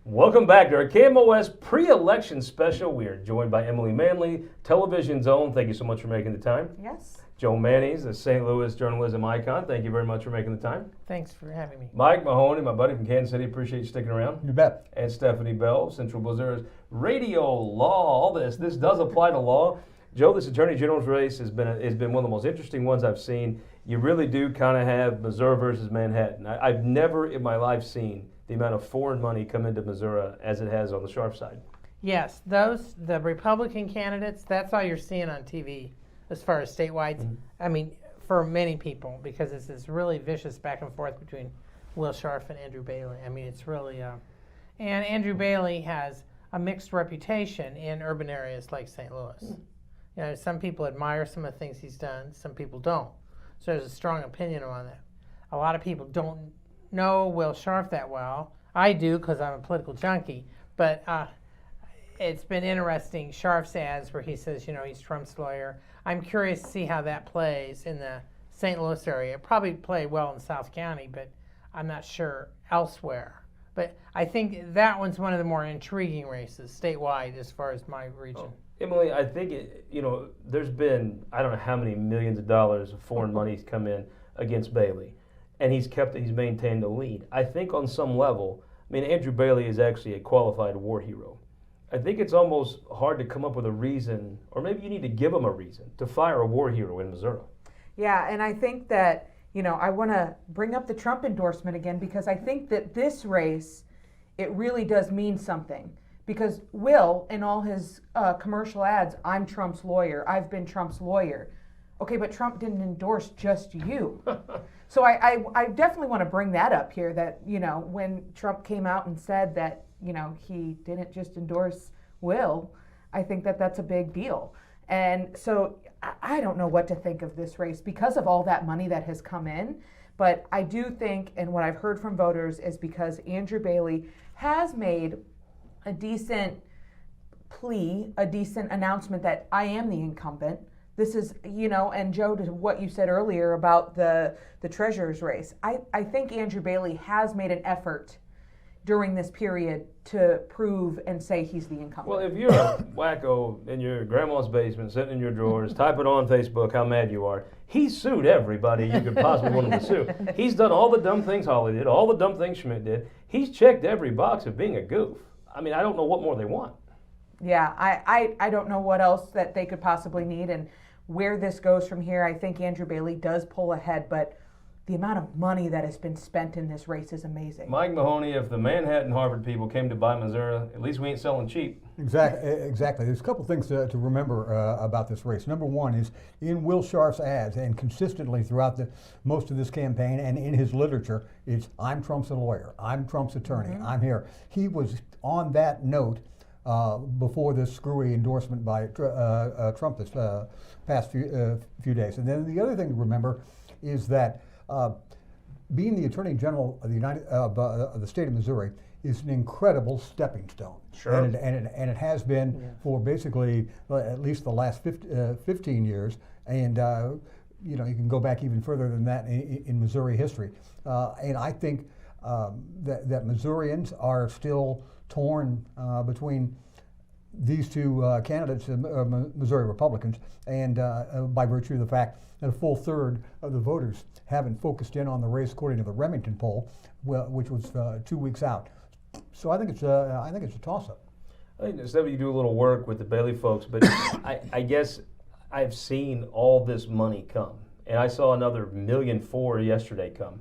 Welcome back to our KMOS pre-election special. We are joined by Emily Manley, television's own. Thank you so much for making the time. Yes. Joe Mannies, the St. Louis journalism icon. Thank you very much for making the time. Thanks for having me. Mike Mahoney, my buddy from Kansas City. Appreciate you sticking around. You bet. And Stephanie Bell, Central Missouri's radio law. All this does apply to law. Joe, this Attorney General's race has been one of the most interesting ones I've seen. You really do kind of have Missouri versus Manhattan. I've never in my life seen the amount of foreign money come into Missouri as it has on the Sharp side. Yes, the Republican candidates, that's all you're seeing on TV as far as statewide. Mm-hmm. I mean, for many people, because it's this really vicious back and forth between Will Scharf and Andrew Bailey. I mean, it's really, and Andrew Bailey has a mixed reputation in urban areas like St. Louis. Mm-hmm. You know, some people admire some of the things he's done, some people don't. So there's a strong opinion on that. A lot of people don't know Will Scharf that well. I do because I'm a political junkie, but it's been interesting. Scharf's ads where he says, you know, he's Trump's lawyer. I'm curious to see how that plays in the St. Louis area. It probably played well in South County, but I'm not sure elsewhere. But I think that one's one of the more intriguing races statewide as far as my region. Oh. Emily, I think, there's been, I don't know how many millions of dollars of foreign money's come in against Bailey, and he's maintained the lead. I think on some level, I mean, Andrew Bailey is actually a qualified war hero. I think it's almost hard to come up with a reason, or maybe you need to give him a reason, to fire a war hero in Missouri. Yeah, and I think that, I want to bring up the Trump endorsement again because I think that this race, it really does mean something. Because Will, in all his commercial ads, I'm Trump's lawyer, I've been Trump's lawyer. Okay, but Trump didn't endorse just you. So I definitely want to bring that up here that, when Trump came out and said that, he didn't just endorse Will, I think that that's a big deal. And so I don't know what to think of this race because of all that money that has come in. But I do think, and what I've heard from voters is because Andrew Bailey has made a decent plea, a decent announcement that I am the incumbent. This is, and Joe, to what you said earlier about the treasurer's race, I think Andrew Bailey has made an effort during this period to prove and say he's the incumbent. Well, if you're a wacko in your grandma's basement, sitting in your drawers, typing on Facebook how mad you are, he sued everybody you could possibly want him to sue. He's done all the dumb things Holly did, all the dumb things Schmidt did. He's checked every box of being a goof. I mean, I don't know what more they want. Yeah, I don't know what else that they could possibly need and where this goes from here. I think Andrew Bailey does pull ahead, but the amount of money that has been spent in this race is amazing. Mike Mahoney, if the Manhattan Harvard people came to buy Missouri, at least we ain't selling cheap. Exactly. There's a couple things to remember about this race. Number one is in Will Scharf's ads and consistently throughout most of this campaign and in his literature, it's I'm Trump's lawyer, I'm Trump's attorney, mm-hmm. I'm here. He was on that note before this screwy endorsement by Trump this past few days. And then the other thing to remember is that being the Attorney General of the state of Missouri is an incredible stepping stone. Sure. And it has been for basically at least the last 15 years. And you can go back even further than that in Missouri history. And I think that Missourians are still torn between these two candidates, Missouri Republicans, and by virtue of the fact that a full third of the voters haven't focused in on the race according to the Remington poll, which was 2 weeks out. So I think it's a toss-up. I think instead you do a little work with the Bailey folks, but I guess I've seen all this money come, and I saw another $1.4 million yesterday come.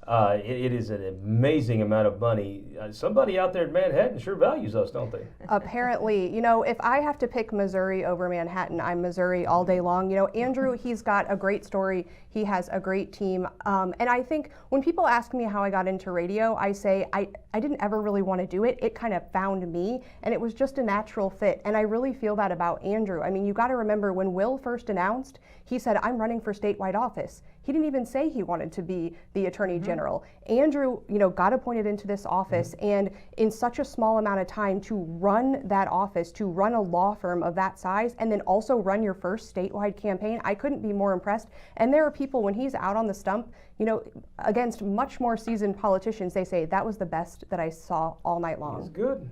It is an amazing amount of money. Somebody out there in Manhattan sure values us, don't they? Apparently, if I have to pick Missouri over Manhattan, I'm Missouri all day long. Andrew, he's got a great story. He has a great team. And I think when people ask me how I got into radio, I say I didn't ever really want to do it. It kind of found me, and it was just a natural fit. And I really feel that about Andrew. I mean, you got to remember when Will first announced, he said, I'm running for statewide office. He didn't even say he wanted to be the Attorney General. Andrew, got appointed into this office, and in such a small amount of time to run that office, to run a law firm of that size, and then also run your first statewide campaign, I couldn't be more impressed. And there are people, when he's out on the stump, against much more seasoned politicians, they say that was the best that I saw all night long. It's good.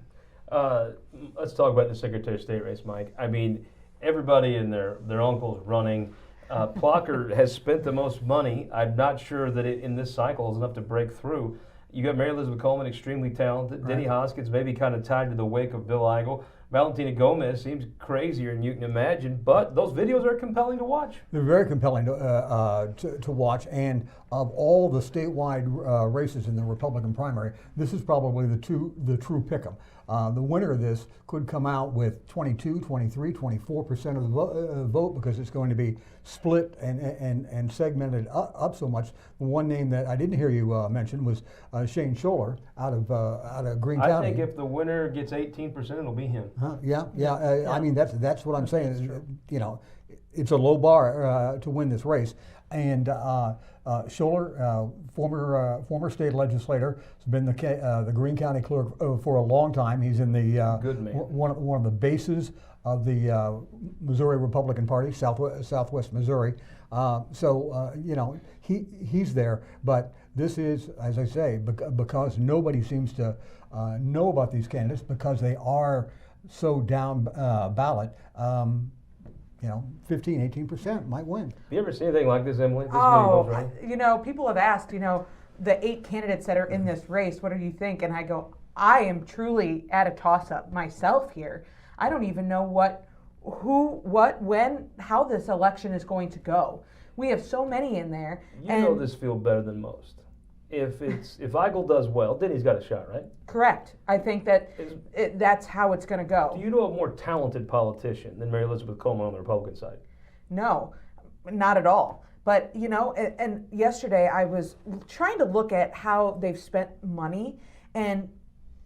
Let's talk about the Secretary of State race, Mike. I mean, everybody and their uncle's running. Plocker has spent the most money. I'm not sure that in this cycle is enough to break through. You got Mary Elizabeth Coleman, extremely talented. Right. Denny Hoskins, maybe kind of tied to the wake of Bill Eigel. Valentina Gomez seems crazier than you can imagine, but those videos are compelling to watch. They're very compelling to watch, and of all the statewide races in the Republican primary, this is probably the true pick'em. The winner of this could come out with 22, 23, 24% of the vote because it's going to be split and segmented up so much. The one name that I didn't hear you mention was Shane Scholler out of Greene County. I think if the winner gets 18%, it'll be him. Yeah. I mean, that's what I'm saying. It's a low bar to win this race. And Scholler, former state legislator, has been the Greene County clerk for a long time. He's in the good man. one of the bases of the Missouri Republican Party, Southwest Missouri. He's there. But this is, as I say, because nobody seems to know about these candidates because they are so down ballot. 15, 18% might win. Have you ever seen anything like this, Emily? This people have asked, the 8 candidates that are in this race, what do you think? And I go, I am truly at a toss-up myself here. I don't even know when, how this election is going to go. We have so many in there. You know this field better than most. If Eigel does well, then he's got a shot, right? Correct. I think that that's how it's going to go. Do you know a more talented politician than Mary Elizabeth Coleman on the Republican side? No, not at all. But, and yesterday I was trying to look at how they've spent money. And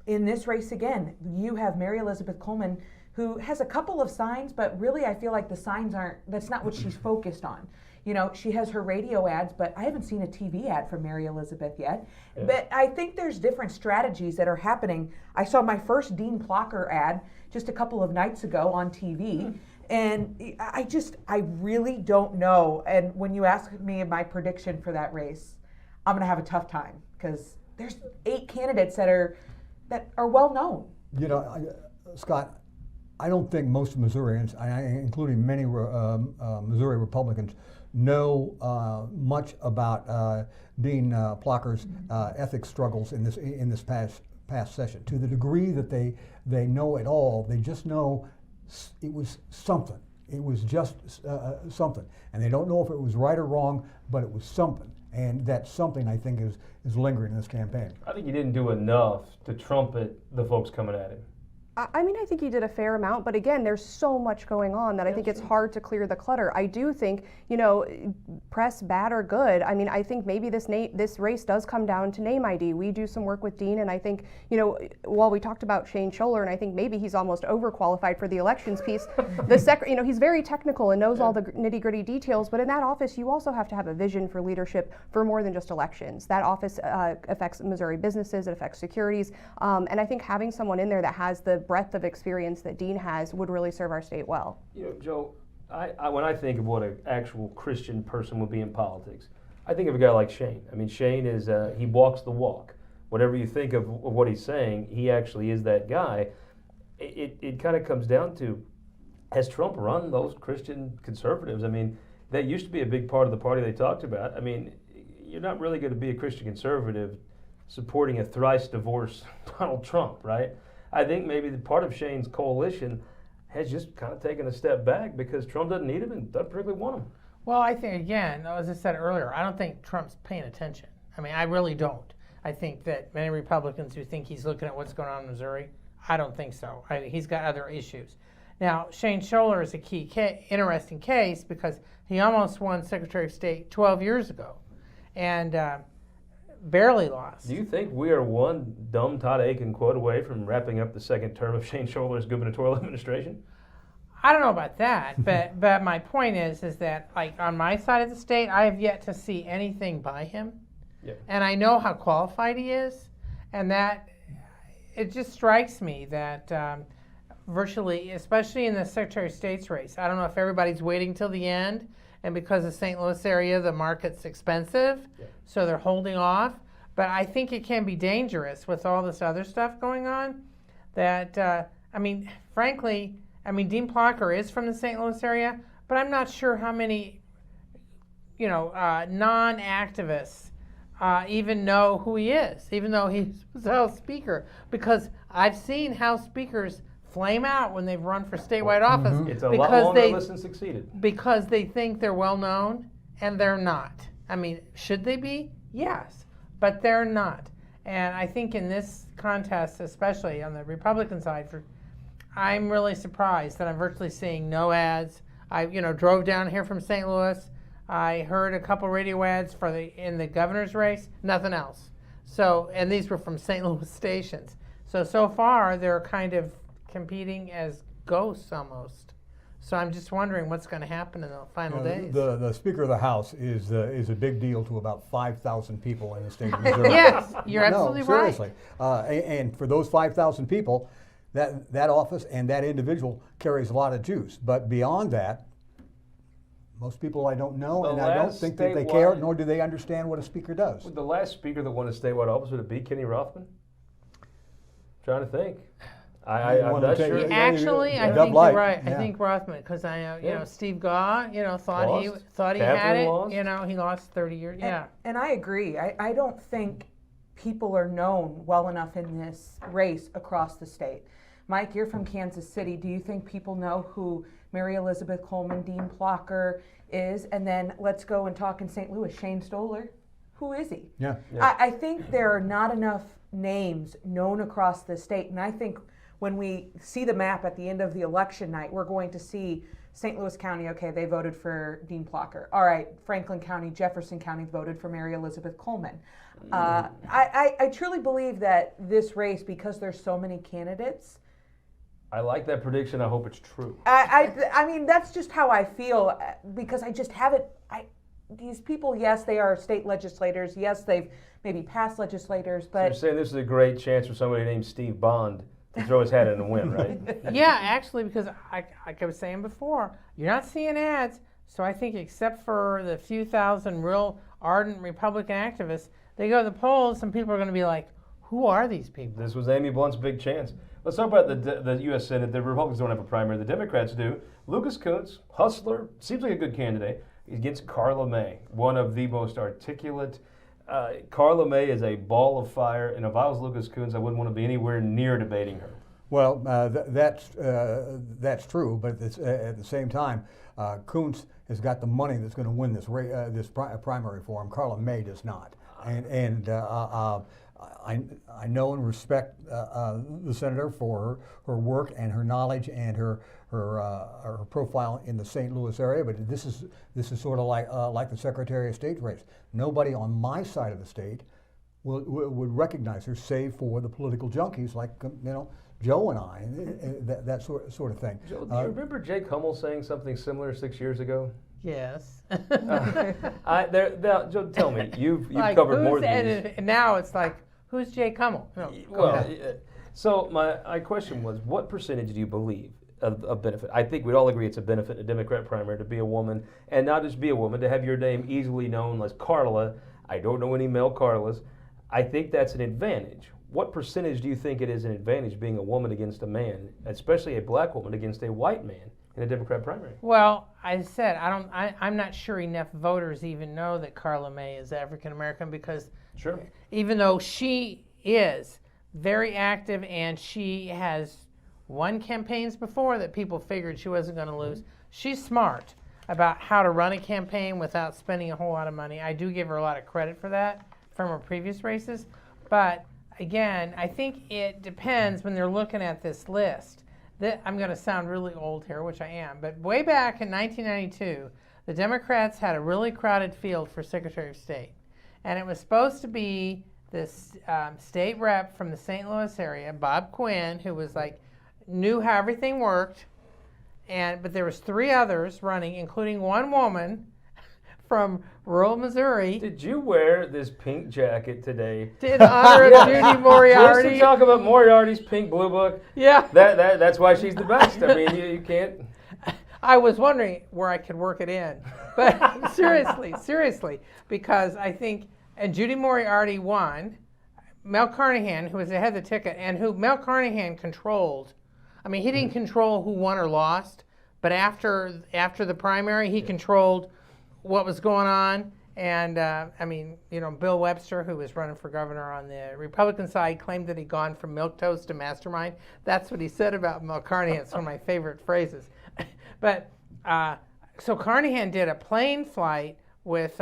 in this race again, you have Mary Elizabeth Coleman, who has a couple of signs, but really I feel like the signs that's not what she's focused on. She has her radio ads, but I haven't seen a TV ad from Mary Elizabeth yet. Yeah. But I think there's different strategies that are happening. I saw my first Dean Plocker ad just a couple of nights ago on TV. And I really don't know. And when you ask me my prediction for that race, I'm going to have a tough time because there's 8 candidates that are well known. Scott, I don't think most Missourians, including many Missouri Republicans, know much about Dean Plocker's ethics struggles in this past session. To the degree that they know it all, they just know it was something. It was just something, and they don't know if it was right or wrong, but it was something. And that something, I think, is lingering in this campaign. I think he didn't do enough to trumpet the folks coming at him. I mean, I think he did a fair amount, but again, there's so much going on that I think it's hard to clear the clutter. I do think, press bad or good. I mean, I think maybe this race does come down to name ID. We do some work with Dean, and I think, while we talked about Shane Scholler, and I think maybe he's almost overqualified for the elections piece, he's very technical and knows all the nitty-gritty details, but in that office, you also have to have a vision for leadership for more than just elections. That office affects Missouri businesses, it affects securities, and I think having someone in there that has the breadth of experience that Dean has would really serve our state well. Joe, when I think of what an actual Christian person would be in politics, I think of a guy like Shane. I mean, Shane is he walks the walk. Whatever you think of what he's saying, he actually is that guy. It kind of comes down to, has Trump run those Christian conservatives? I mean, that used to be a big part of the party they talked about. I mean, you're not really going to be a Christian conservative supporting a thrice divorced Donald Trump, right? I think maybe the part of Shane's coalition has just kind of taken a step back because Trump doesn't need him and doesn't particularly want him. Well, I think, again, as I said earlier, I don't think Trump's paying attention. I mean, I really don't. I think that many Republicans who think he's looking at what's going on in Missouri, I don't think so. He's got other issues. Now, Shane Scholler is a interesting case because he almost won Secretary of State 12 years ago and barely lost. Do you think we are one dumb Todd Aiken quote away from wrapping up the second term of Shane Scholler's gubernatorial administration? I don't know about that, but my point is that like on my side of the state, I have yet to see anything by him, and I know how qualified he is, and that it just strikes me that virtually, especially in the Secretary of State's race, I don't know if everybody's waiting till the end, and because of St. Louis area, the market's expensive, so they're holding off. But I think it can be dangerous with all this other stuff going on. That I mean, frankly. I mean, Dean Plocker is from the St. Louis area, but I'm not sure how many, non-activists even know who he is, even though he's House Speaker. Because I've seen House Speakers flame out when they've run for statewide office. It's a lot longer list and succeeded. Because they think they're well known, and they're not. I mean, should they be? Yes, but they're not. And I think in this contest, especially on the Republican side, I'm really surprised that I'm virtually seeing no ads. I, drove down here from St. Louis. I heard a couple radio ads in the governor's race. Nothing else. So, and these were from St. Louis stations. So far they're kind of competing as ghosts almost. So I'm just wondering what's going to happen in the final days. The Speaker of the House is a big deal to about 5,000 people in the state of Missouri. Yes, you're absolutely right. Seriously. And for those 5,000 people, that office and that individual carries a lot of juice. But beyond that, most people I don't know, and I don't think that they care, nor do they understand what a speaker does. The last speaker that won a statewide office, would it be Kenny Rothman? Trying to think. I'm not sure. Actually, I think you're right. I think Rothman, because I know, Steve Gaw, thought he had it. Lost. He lost 30 years. And I agree. I don't think people are known well enough in this race across the state. Mike, you're from Kansas City. Do you think people know who Mary Elizabeth Coleman, Dean Plocker is? And then let's go and talk in St. Louis. Shane Stoller, who is he? Yeah. I think there are not enough names known across the state. And I think when we see the map at the end of the election night, we're going to see St. Louis County, okay, they voted for Dean Plocker. All right, Franklin County, Jefferson County voted for Mary Elizabeth Coleman. I truly believe that this race, because there's so many candidates, I like that prediction. I hope it's true. I mean, that's just how I feel, because I just haven't. These people, yes, they are state legislators. Yes, they've maybe past legislators, but. So you're saying this is a great chance for somebody named Steve Bond to throw his hat in and win, right? Yeah, actually, because like I was saying before, you're not seeing ads. So I think except for the few thousand real ardent Republican activists, they go to the polls and people are going to be like, who are these people? This was Amy Blunt's big chance. Let's talk about the U.S. Senate. The Republicans don't have a primary. The Democrats do. Lucas Kunce, hustler, seems like a good candidate. He's against Carla May, one of the most articulate. Carla May is a ball of fire, and if I was Lucas Kunce, I wouldn't want to be anywhere near debating her. Well, that's true, but at the same time, Kunce has got the money that's going to win this primary for him. Carla May does not, and I know and respect the senator for her work and her knowledge and her profile in the St. Louis area. But this is sort of like the Secretary of State race. Nobody on my side of the state would recognize her, save for the political junkies like Joe and I, that sort of thing. Joe, do you remember Jake Hummel saying something similar 6 years ago? Yes. Joe, tell me, you've like, covered more than these. And now it's like, who's Jake Hummel? No, so my question was, what percentage do you believe of benefit? I think we'd all agree it's a benefit in a Democrat primary to be a woman, and not just be a woman, to have your name easily known as Carla. I don't know any male Carlas. I think that's an advantage. What percentage do you think it is an advantage being a woman against a man, especially a black woman against a white man in a Democrat primary? Well, I said I'm not sure enough voters even know that Carla May is African American, because even though she is very active and she has won campaigns before that people figured she wasn't going to lose, she's smart about how to run a campaign without spending a whole lot of money. I do give her a lot of credit for that from her previous races, but again, I think it depends when they're looking at this list. I'm going to sound really old here, which I am, but way back in 1992, the Democrats had a really crowded field for Secretary of State, and it was supposed to be this state rep from the St. Louis area, Bob Quinn, who was knew how everything worked, but there was 3 others running, including one woman from rural Missouri. Did you wear this pink jacket today? In honor of Judy Moriarty. Just to talk about Moriarty's Pink Blue Book. Yeah. That's why she's the best. I mean, you can't. I was wondering where I could work it in. But seriously, because I think, and Judy Moriarty won. Mel Carnahan, who was ahead of the ticket, and who Mel Carnahan controlled. I mean, he didn't control who won or lost, but after the primary, he controlled what was going on. And I mean, you know, Bill Webster, who was running for governor on the Republican side, claimed that he'd gone from milquetoast to mastermind. That's what he said about Mel Carnahan. It's one of my favorite phrases. But so Carnahan did a plane flight with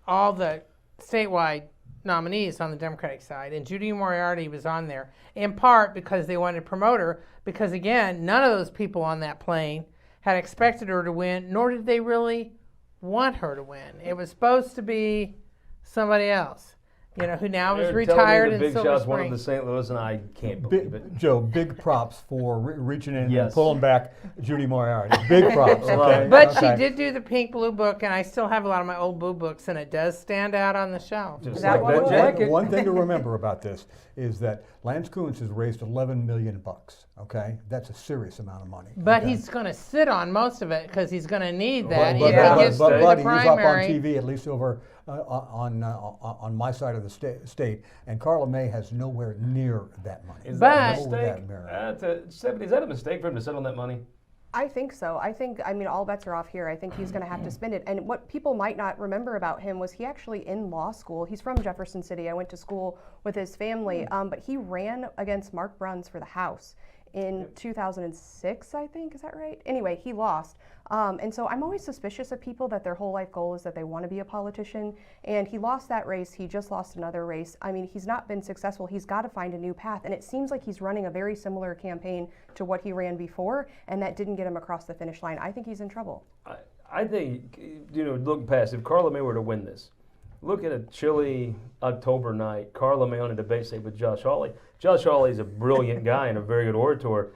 all the statewide nominees on the Democratic side, and Judy Moriarty was on there, in part because they wanted to promote her, because again, none of those people on that plane had expected her to win, nor did they really want her to win. It was supposed to be somebody else, you know, who now is retired in Big Silver Shot's Spring. one of the St. Louis, and I can't believe it. Joe, big props for reaching in Yes. and pulling back Judy Moriarty. Big props. Okay. But Okay. she did do the Pink Blue Book, and I still have a lot of my old blue books, and it does stand out on the shelf. Just That like one that would. jacket. One thing to remember about this is that Lance Kunz has raised $11 million. Okay, that's a serious amount of money. But okay? he's going to sit on most of it because he's going to need that But, if Yeah. he gets but through buddy, the he's up on primary. TV, at least over on my side of the state, and Carla May has nowhere near that money. Is But- that a Nowhere mistake? that Stephanie, is that a mistake for him to sit on that money? I think so. I mean, all bets are off here. I think he's going to have to spend it. And what people might not remember about him was he actually in law school. He's from Jefferson City. I went to school with his family, but he ran against Mark Bruns for the House in 2006, I think. Is that right? Anyway, he lost. And so I'm always suspicious of people that their whole life goal is that they want to be a politician. And he lost that race. He just lost another race. I mean, he's not been successful. He's got to find a new path. And it seems like he's running a very similar campaign to what he ran before, and that didn't get him across the finish line. I think he's in trouble. I think, you know, looking past, if Carla May were to win this, look at a chilly October night, Carla May on a debate stage with Josh Hawley. Josh Hawley is a brilliant guy and a very good orator.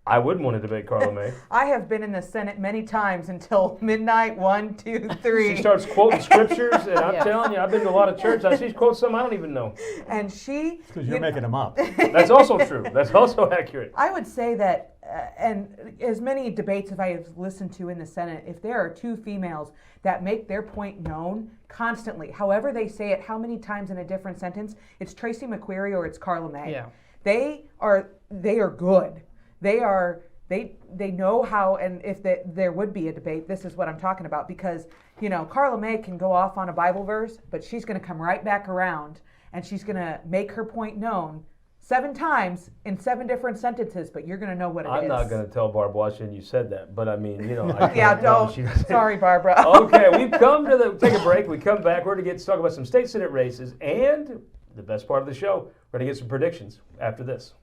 I wouldn't want to debate Carla May. I have been in the Senate many times until midnight, 1, 2, 3. She starts quoting scriptures, and I'm Yeah. telling you, I've been to a lot of churches. She quotes some I don't even know. And she, because you're making them up. That's also true. That's also accurate. I would say that, and as many debates as I have listened to in the Senate, if there are 2 females that make their point known constantly, however they say it, how many times in a different sentence, it's Tracy McQuarrie or it's Carla May. Yeah. They are good. They know how, and if there would be a debate, this is what I'm talking about, because, you know, Carla May can go off on a Bible verse, but she's going to come right back around and she's going to make her point known 7 times in 7 different sentences, but you're going to know what it is. I'm not going to tell Barb Washington you said that, but I mean, you know. Yeah, don't. Sorry, Barbara. Okay, we've come to take a break. We come back. We're going to talk about some state Senate races, and the best part of the show, we're going to get some predictions after this.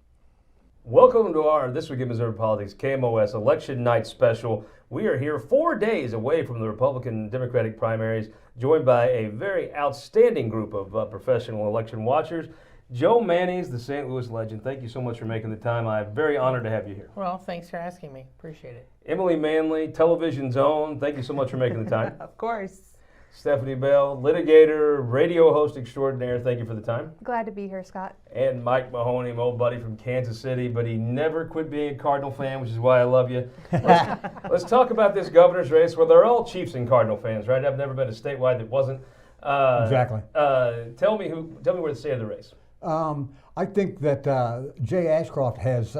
Welcome to our This Week in Missouri Politics KMOS Election Night Special. We are here 4 days away from the Republican Democratic primaries, joined by a very outstanding group of professional election watchers. Joe Mannies, the St. Louis legend, thank you so much for making the time. I'm very honored to have you here. Well, thanks for asking me. Appreciate it. Emily Manley, television's own, thank you so much for making the time. Of course. Stephanie Bell, litigator, radio host extraordinaire, thank you for the time. Glad to be here, Scott. And Mike Mahoney, my old buddy from Kansas City, but he never quit being a Cardinal fan, which is why I love you. Let's talk about this governor's race. Well, they're all Chiefs and Cardinal fans, right? I've never been to statewide that wasn't. Exactly. Tell me where the state of the race. I think that Jay Ashcroft has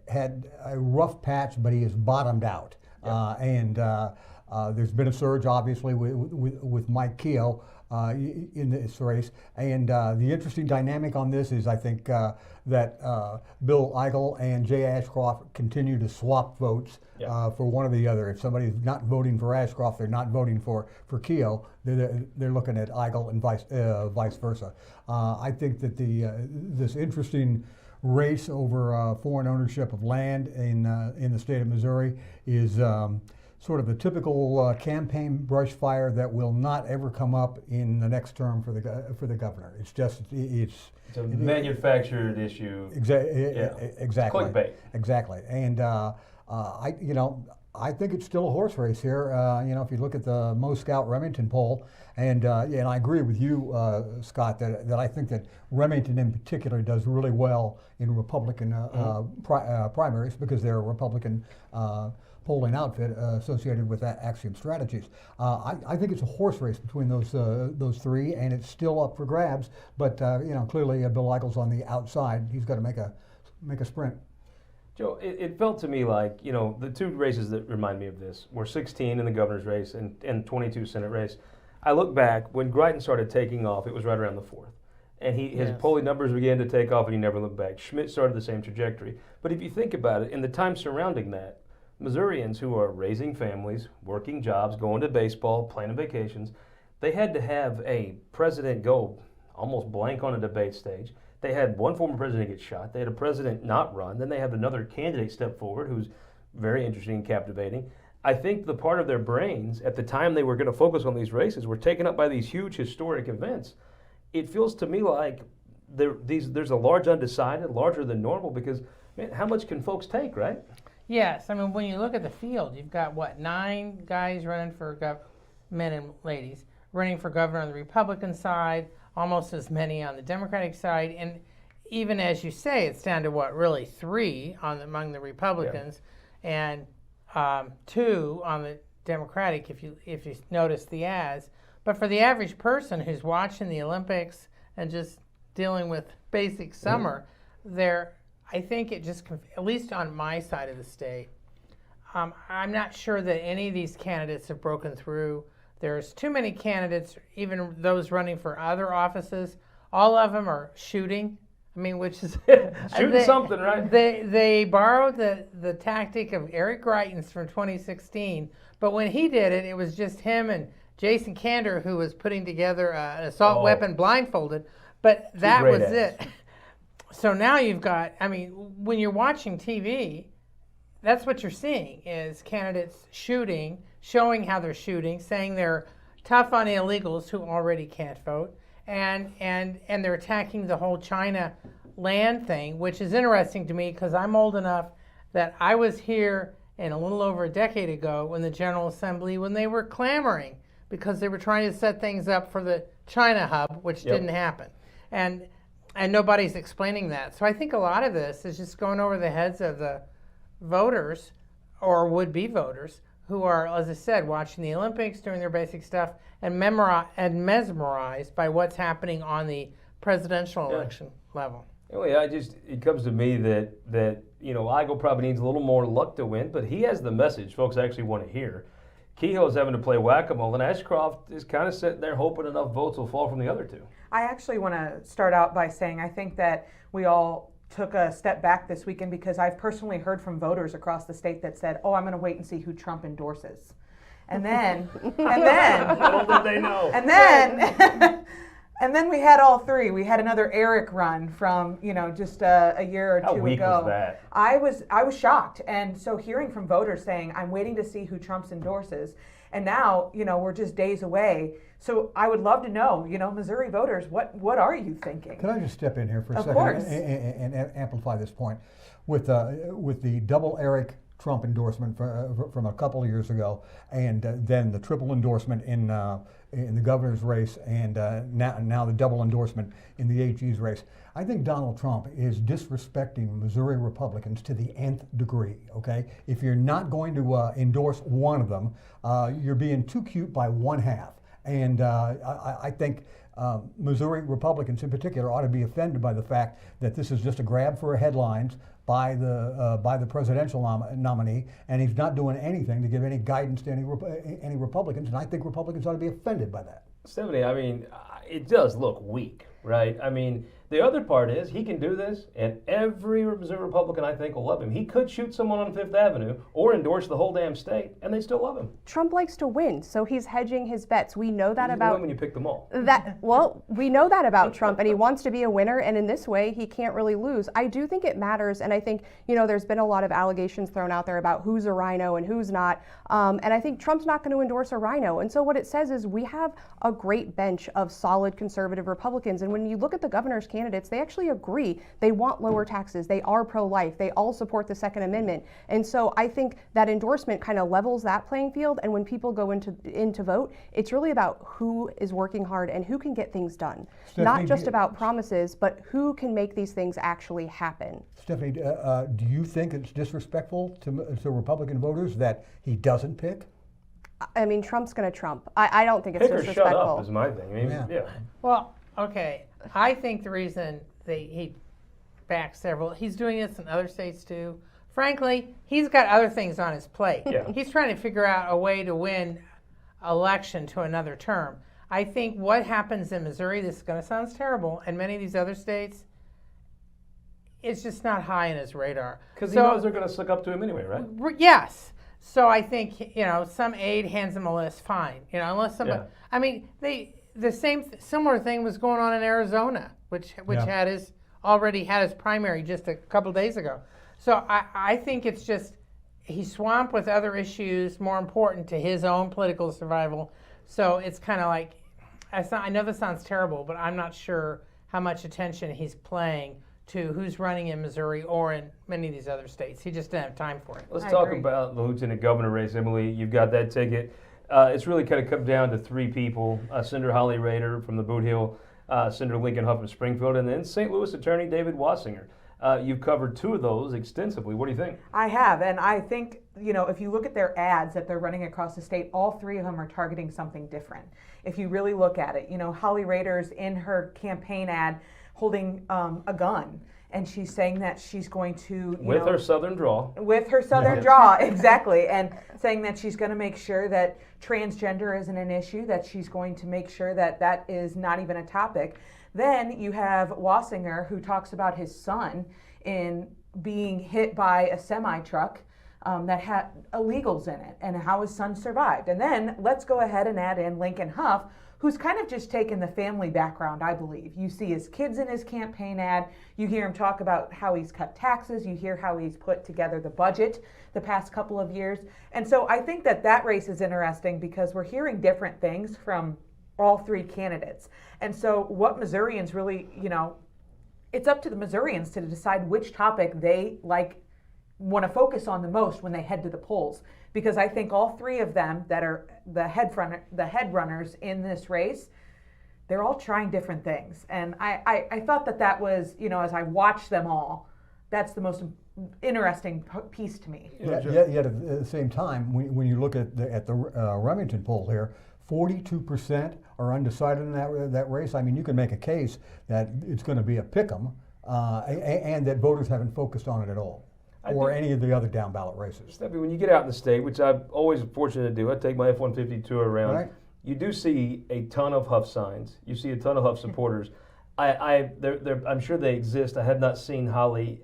had a rough patch, but he has bottomed out. Yeah. There's been a surge, obviously, with Mike Keogh in this race. And the interesting dynamic on this is, I think, that Bill Eigel and Jay Ashcroft continue to swap votes for one or the other. If somebody's not voting for Ashcroft, they're not voting for Keogh. They're looking at Eigel and vice versa. I think that this interesting race over foreign ownership of land in the state of Missouri is sort of a typical campaign brush fire that will not ever come up in the next term for the governor. It's just It's a manufactured issue. Exactly. Clickbait. Exactly. And I think it's still a horse race here. If you look at the Mo Scout Remington poll, and I agree with you, Scott, that I think that Remington in particular does really well in Republican primaries because they're a Republican polling outfit associated with Axiom Strategies. I think it's a horse race between those three, and it's still up for grabs. But clearly Bill Eichel's on the outside. He's got to make a sprint. Joe, it felt to me like, the two races that remind me of this were 16 in the governor's race and 22 Senate race. I look back, when Greitens started taking off, it was right around the 4th. And his polling numbers began to take off and he never looked back. Schmidt started the same trajectory. But if you think about it, in the time surrounding that, Missourians who are raising families, working jobs, going to baseball, planning vacations, they had to have a president go almost blank on a debate stage. They had one former president get shot. They had a president not run. Then they had another candidate step forward who's very interesting and captivating. I think the part of their brains at the time they were going to focus on these races were taken up by these huge historic events. It feels to me like there's a large undecided, larger than normal, because, man, how much can folks take, right? Yes, I mean, when you look at the field, you've got, 9 guys running for men and ladies, running for governor on the Republican side, almost as many on the Democratic side, and even as you say, it's down to really 3 among the Republicans, and 2 on the Democratic, if you notice the ads. But for the average person who's watching the Olympics and just dealing with basic summer, I think it just, at least on my side of the state, I'm not sure that any of these candidates have broken through. There's too many candidates, even those running for other offices. All of them are shooting. I mean, which is shooting something, right? They borrowed the tactic of Eric Greitens from 2016, but when he did it, it was just him and Jason Kander, who was putting together an assault weapon blindfolded. But that was it. So now you've got, when you're watching TV, that's what you're seeing is candidates shooting, showing how they're shooting, saying they're tough on illegals who already can't vote, and they're attacking the whole China land thing, which is interesting to me because I'm old enough that I was here a little over a decade ago when the General Assembly, when they were clamoring because they were trying to set things up for the China hub, which didn't happen. And nobody's explaining that. So I think a lot of this is just going over the heads of the voters or would-be voters who are, as I said, watching the Olympics, doing their basic stuff, and mesmerized by what's happening on the presidential election level. It comes to me that Eichl probably needs a little more luck to win, but he has the message folks actually want to hear. Kehoe's having to play whack-a-mole, and Ashcroft is kind of sitting there hoping enough votes will fall from the other two. I actually want to start out by saying I think that we all took a step back this weekend because I've personally heard from voters across the state that said, I'm going to wait and see who Trump endorses. And then, little did they know. And then we had all 3. We had another Eric run from, just a year or 2 ago. How weak was that? I was shocked. And so hearing from voters saying, I'm waiting to see who Trump endorses. And now, we're just days away. So I would love to know, Missouri voters, what are you thinking? Can I just step in here for a second course. And amplify this point? With the double Eric Trump endorsement from a couple of years ago, and then the triple endorsement in the governor's race, and now the double endorsement in the AG's race. I think Donald Trump is disrespecting Missouri Republicans to the nth degree, okay? If you're not going to endorse one of them, you're being too cute by one half. And I think Missouri Republicans in particular ought to be offended by the fact that this is just a grab for headlines by the presidential nominee, and he's not doing anything to give any guidance to any Republicans, and I think Republicans ought to be offended by that. Stephanie, it does look weak, right? The other part is he can do this, and every Missouri Republican, I think, will love him. He could shoot someone on Fifth Avenue or endorse the whole damn state, and they still love him. Trump likes to win, so he's hedging his bets. We know that about... when you pick them all. We know that about Trump, and he wants to be a winner, and in this way, he can't really lose. I do think it matters, and I think, there's been a lot of allegations thrown out there about who's a rhino and who's not, and I think Trump's not going to endorse a rhino, and so what it says is we have a great bench of solid conservative Republicans, and when you look at the governor's candidates, candidates, they actually agree. They want lower taxes. They are pro-life. They all support the Second Amendment. And so I think that endorsement kind of levels that playing field. And when people go into vote, it's really about who is working hard and who can get things done. Stephanie, Not just about promises, but who can make these things actually happen. Stephanie, do you think it's disrespectful to Republican voters that he doesn't pick? I mean, Trump's going to Trump. I don't think it's Pick or disrespectful. shut up is my thing. I mean, Yeah. Well, okay. I think the reason he backed several, he's doing this in other states too. Frankly, he's got other things on his plate. Yeah. He's trying to figure out a way to win election to another term. I think what happens in Missouri, this is going to sound terrible, and many of these other states, it's just not high in his radar. Because he knows they're going to suck up to him anyway, right? Yes. So I think, some aide hands him a list, fine. Unless somebody, Yeah. I mean, similar thing was going on in Arizona, which Yeah. already had his primary just a couple days ago. So I think it's just, he's swamped with other issues more important to his own political survival. So it's kind of like, I know this sounds terrible, but I'm not sure how much attention he's paying to who's running in Missouri or in many of these other states. He just didn't have time for it. Let's I talk agree. about the lieutenant governor race, Emily. You've got that ticket. It's really kind of come down to three people: Senator Holly Rader from the Boot Hill, Senator Lincoln Huff from Springfield, and then St. Louis Attorney David Wassinger. You've covered two of those extensively. What do you think? I have, and I think, if you look at their ads that they're running across the state, all three of them are targeting something different. If you really look at it, Holly Rader's in her campaign ad holding a gun, and she's saying that she's going to, With her southern draw. with her southern Yes. draw, exactly, and saying that she's going to make sure that transgender isn't an issue, that she's going to make sure that that is not even a topic. Then you have Wassinger, who talks about his son in being hit by a semi-truck that had illegals in it and how his son survived. And then let's go ahead and add in Lincoln Huff, who's kind of just taken the family background, I believe. You see his kids in his campaign ad. You hear him talk about how he's cut taxes. You hear how he's put together the budget the past couple of years. And so I think that race is interesting because we're hearing different things from all three candidates. And so what Missourians really, it's up to the Missourians to decide which topic they want to focus on the most when they head to the polls. Because I think all three of them that are the head runners in this race, they're all trying different things. And I thought that was, as I watched them all, that's the most interesting piece to me. Yet at the same time, when you look at the Remington poll here, 42% are undecided in that race. I mean, you can make a case that it's going to be a pick'em, and that voters haven't focused on it at all, or any of the other down ballot races. Stephanie, when you get out in the state, which I'm always fortunate to do, I take my F-150 tour around. Right. You do see a ton of Huff signs. You see a ton of Huff supporters. I'm sure they exist. I have not seen Holly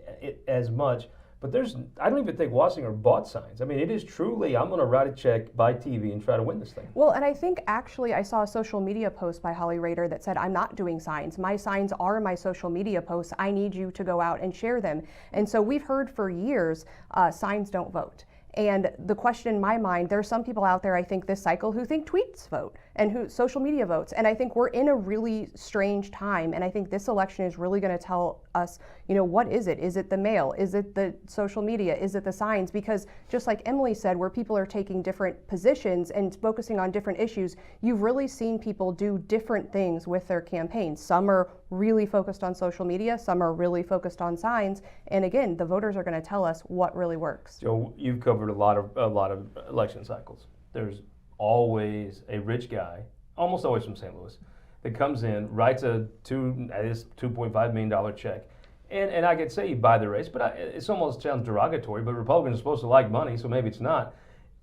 as much. But I don't even think Wassinger bought signs. I mean, it is truly, I'm going to write a check, buy TV, and try to win this thing. Well, and I think actually I saw a social media post by Holly Rader that said, I'm not doing signs. My signs are my social media posts. I need you to go out and share them. And so we've heard for years, signs don't vote. And the question in my mind, there are some people out there, I think, this cycle who think tweets vote and who social media votes. And I think we're in a really strange time. And I think this election is really going to tell us, what is it? Is it the mail? Is it the social media? Is it the signs? Because just like Emily said, where people are taking different positions and focusing on different issues, you've really seen people do different things with their campaigns. Some are really focused on social media. Some are really focused on signs. And again, the voters are going to tell us what really works. Joe, you've covered a lot of election cycles. There's always a rich guy, almost always from St. Louis, that comes in, writes this $2.5 million check. And I could say you buy the race, but it almost sounds derogatory, but Republicans are supposed to like money, so maybe it's not.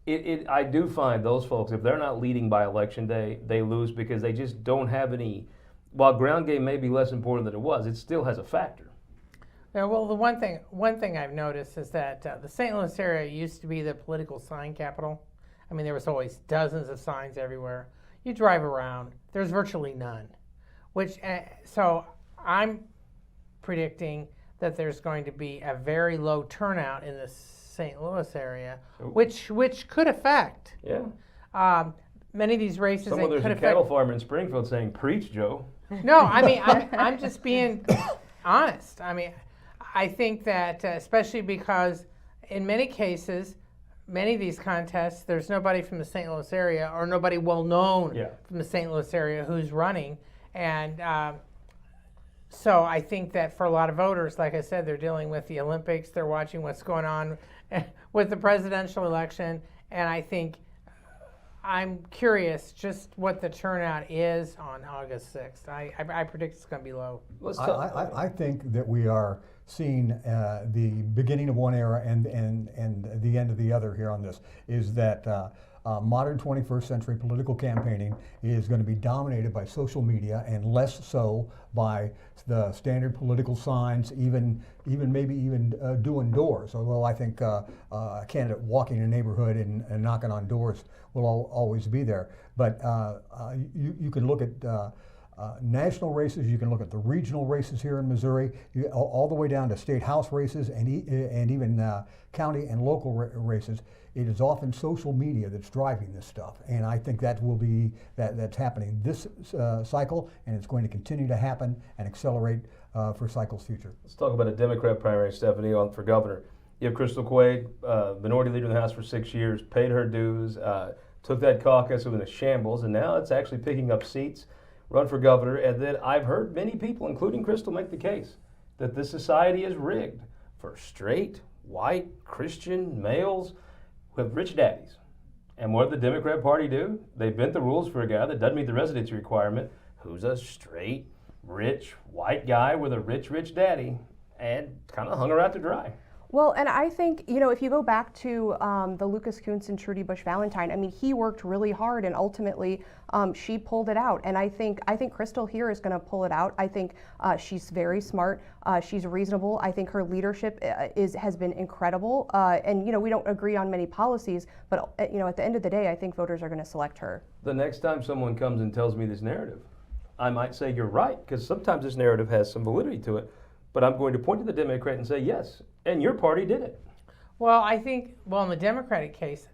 I do find those folks, if they're not leading by election day, they lose because they just don't have any, while ground game may be less important than it was, it still has a factor. Yeah, well, the one thing I've noticed is that the St. Louis area used to be the political sign capital. I mean, there was always dozens of signs everywhere. You drive around, there's virtually none. So I'm predicting that there's going to be a very low turnout in the St. Louis area, which could affect Yeah. many of these races. There's a cattle farmer in Springfield saying, "Preach, Joe." No, I mean, I'm just being honest. I mean, I think that especially because in many cases, many of these contests, there's nobody from the St. Louis area or nobody well known from the St. Louis area who's running. And so I think that for a lot of voters, like I said, they're dealing with the Olympics, they're watching what's going on with the presidential election, and I think I'm curious just what the turnout is on August 6th. I predict it's going to be low. I think that we are seeing the beginning of one era and the end of the other here on this, is that modern 21st century political campaigning is going to be dominated by social media and less so by the standard political signs, even doing doors. Although I think a candidate walking a neighborhood and knocking on doors will always be there. But you can look at national races, you can look at the regional races here in Missouri, all the way down to state house races and even county and local races. It is often social media that's driving this stuff, and I think that will be that's happening this cycle, and it's going to continue to happen and accelerate for cycles future. Let's talk about a Democrat primary, Stephanie, for governor. You have Crystal Quaid, minority leader in the House for 6 years, paid her dues, took that caucus in a shambles, and now it's actually picking up seats, run for governor. And then I've heard many people, including Crystal, make the case that this society is rigged for straight, white, Christian males with rich daddies. And what did the Democrat Party do? They bent the rules for a guy that doesn't meet the residency requirement, who's a straight, rich, white guy with a rich daddy, and kind of hung her out to dry. Well, and I think, if you go back to the Lucas Kunce and Trudy Bush Valentine, I mean, he worked really hard, and ultimately she pulled it out. And I think Crystal here is going to pull it out. I think she's very smart. She's reasonable. I think her leadership has been incredible. And we don't agree on many policies, but at the end of the day, I think voters are going to select her. The next time someone comes and tells me this narrative, I might say you're right, because sometimes this narrative has some validity to it. But I'm going to point to the Democrat and say, yes, and your party did it. Well, I think, in the Democratic case,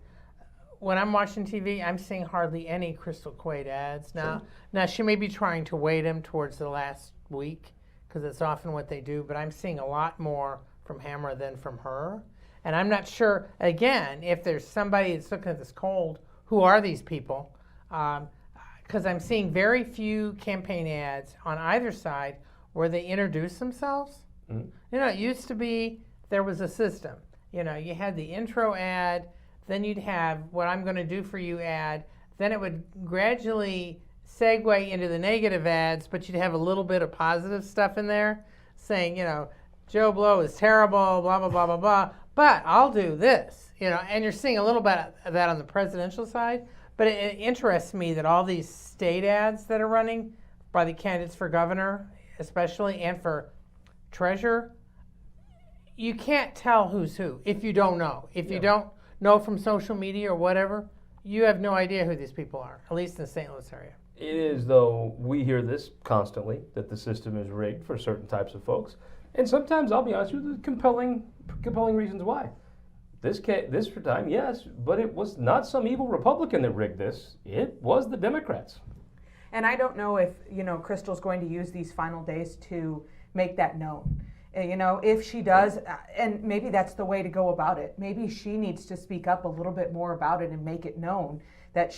when I'm watching TV, I'm seeing hardly any Crystal Quaid ads. Now she may be trying to weight him towards the last week, because it's often what they do, but I'm seeing a lot more from Hammer than from her. And I'm not sure, again, if there's somebody that's looking at this cold, who are these people? Because I'm seeing very few campaign ads on either side where they introduce themselves. Mm-hmm. It used to be there was a system. You had the intro ad, then you'd have what I'm going to do for you ad, then it would gradually segue into the negative ads, but you'd have a little bit of positive stuff in there saying, Joe Blow is terrible, blah, blah, blah, blah, blah, but I'll do this, and you're seeing a little bit of that on the presidential side. But it interests me that all these state ads that are running by the candidates for governor, especially, and for treasurer, you can't tell who's who if you don't know. If you don't know from social media or whatever, you have no idea who these people are, at least in the St. Louis area. It is, though, we hear this constantly, that the system is rigged for certain types of folks. And sometimes, I'll be honest with you, compelling reasons why. This time, yes, but it was not some evil Republican that rigged this. It was the Democrats. And I don't know if, Crystal's going to use these final days to make that known. If she does, and maybe that's the way to go about it. Maybe she needs to speak up a little bit more about it and make it known that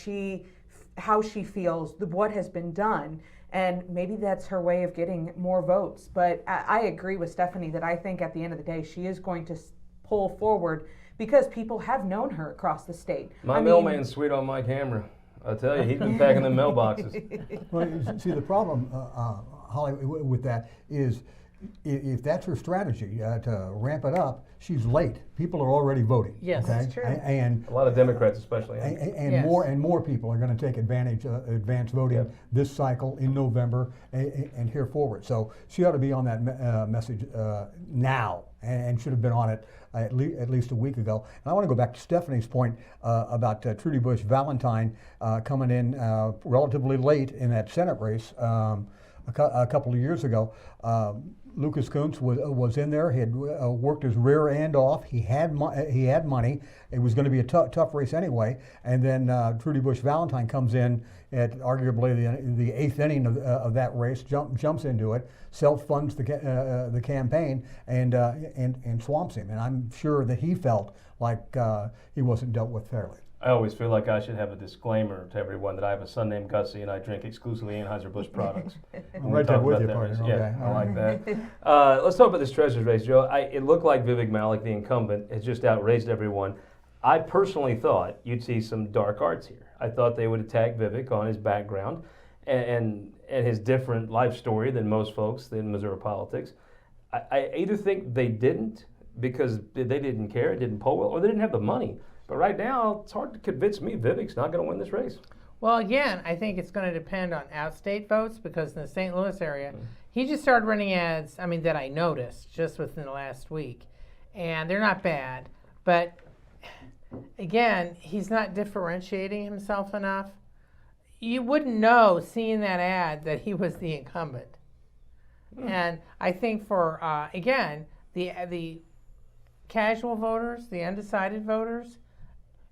how she feels, what has been done. And maybe that's her way of getting more votes. But I agree with Stephanie that I think at the end of the day, she is going to pull forward because people have known her across the state. My mailman's sweet on my camera. I tell you, he's been packing them mailboxes. Well, see, the problem, Holly, with that is if that's her strategy to ramp it up, she's late. People are already voting. Yes, okay? that's true. And a lot of Democrats especially. And yes. more people are going to take advantage of advance voting this cycle in November and here forward. So she ought to be on that message now and should have been on it at least a week ago. And I want to go back to Stephanie's point about Trudy Bush Valentine coming in relatively late in that Senate race a couple of years ago. Lucas Kuntz was in there. He had worked his rear end off. He had money. It was going to be a tough race anyway. And then Trudy Bush Valentine comes in at arguably the 8th inning of that race. Jumps into it, self-funds the campaign, and swamps him. And I'm sure that he felt like he wasn't dealt with fairly. I always feel like I should have a disclaimer to everyone that I have a son named Gussie and I drink exclusively Anheuser-Busch products. I'm right there with you, partner. Yeah, Okay. I like that. Let's talk about this Treasures race, Joe. It looked like Vivek Malik, the incumbent, has just outraged everyone. I personally thought you'd see some dark arts here. I thought they would attack Vivek on his background and his different life story than most folks in Missouri politics. I either think they didn't because they didn't care, it didn't poll well, or they didn't have the money. But right now, it's hard to convince me Vivek's not going to win this race. Well, again, I think it's going to depend on outstate votes because in the St. Louis area, he just started running ads, that I noticed just within the last week. And they're not bad. But again, he's not differentiating himself enough. You wouldn't know, seeing that ad, that he was the incumbent. And I think for, again, the casual voters, the undecided voters,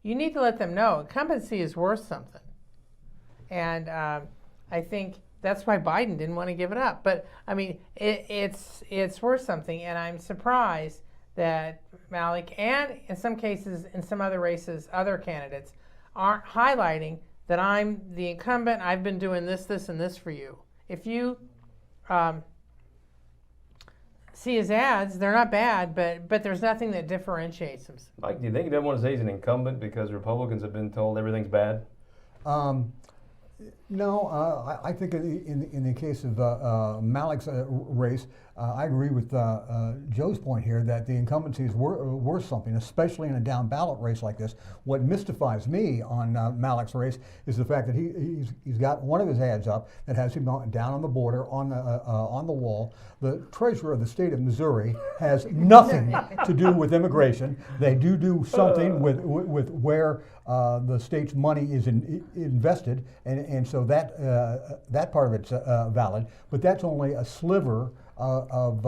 you need to let them know incumbency is worth something. And I think that's why Biden didn't want to give it up. But, it's worth something. And I'm surprised that Malik and, in some cases, in some other races, other candidates aren't highlighting that I'm the incumbent, I've been doing this, this, and this for you. If you see his ads, they're not bad, but there's nothing that differentiates him. Mike, do you think he doesn't want to say he's an incumbent because Republicans have been told everything's bad? No, I think in the case of Malik's race, I agree with Joe's point here that the incumbency is worth something, especially in a down ballot race like this. What mystifies me on Malik's race is the fact that he's got one of his ads up that has him down on the border on the wall. The treasurer of the state of Missouri has nothing to do with immigration. They do something with where the state's money is invested, and so that part of it's valid. But that's only a sliver of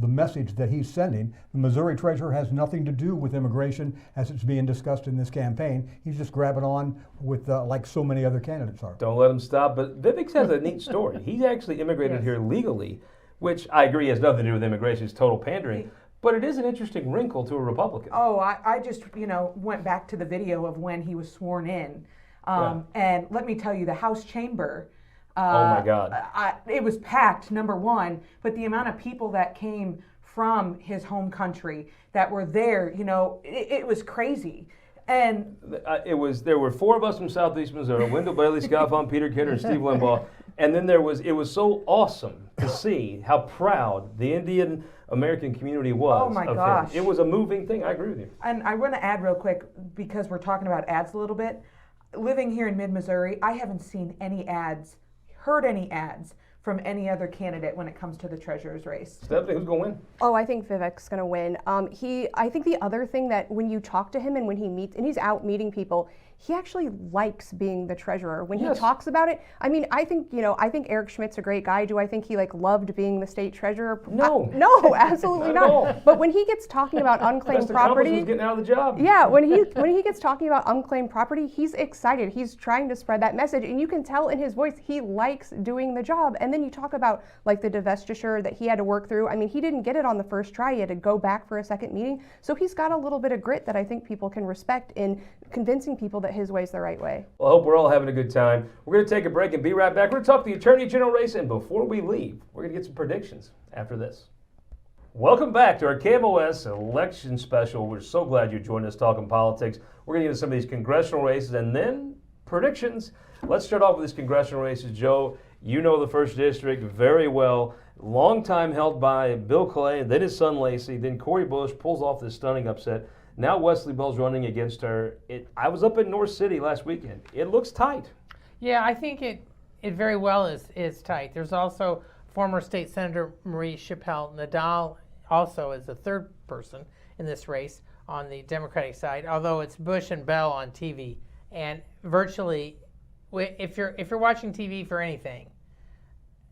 the message that he's sending. The Missouri treasurer has nothing to do with immigration as it's being discussed in this campaign. He's just grabbing on with like so many other candidates are. Don't let him stop. But Vivek has a neat story. He actually immigrated here legally, which I agree has nothing to do with immigration. It's total pandering. But it is an interesting wrinkle to a Republican. Oh, I just, went back to the video of when he was sworn in. And let me tell you, the House chamber, oh my God. it was packed, number one, but the amount of people that came from his home country that were there, it was crazy. And there were four of us from Southeast Missouri: Wendell Bailey, Scott Faughn, Peter Kidder, and Steve Limbaugh. And then it was so awesome to see how proud the Indian American community was. Oh my of gosh. him. It was a moving thing. I agree with you. And I want to add real quick, because we're talking about ads a little bit. Living here in mid-Missouri, I haven't seen any ads, heard any ads from any other candidate when it comes to the treasurer's race. Stephanie, who's going to win? Oh, I think Vivek's going to win. I think the other thing that when you talk to him and when he meets, and he's out meeting people, he actually likes being the treasurer. When he talks about it, I think Eric Schmidt's a great guy. Do I think he loved being the state treasurer? No. No, absolutely Not at all. not. But when he gets talking about unclaimed property, was getting out of the job. yeah, when he gets talking about unclaimed property, he's excited. He's trying to spread that message, and you can tell in his voice he likes doing the job. And then you talk about the divestiture that he had to work through. He didn't get it on the first try. He had to go back for a second meeting. So he's got a little bit of grit that I think people can respect in convincing people that his way's the right way. Well, I hope we're all having a good time. We're going to take a break and be right back. We're going to talk the Attorney General race, and before we leave, we're going to get some predictions after this. Welcome back to our KMOS election special. We're so glad you joined us talking politics. We're going to get into some of these congressional races and then predictions. Let's start off with these congressional races. Joe, you know the 1st District very well. Long time held by Bill Clay, then his son Lacey, then Cori Bush pulls off this stunning upset. Now Wesley Bell's running against her. I was up in North City last weekend. It looks tight. Yeah, I think it very well is tight. There's also former State Senator Marie Chappelle Nadal also is the third person in this race on the Democratic side, although it's Bush and Bell on TV. And virtually, if you're watching TV for anything,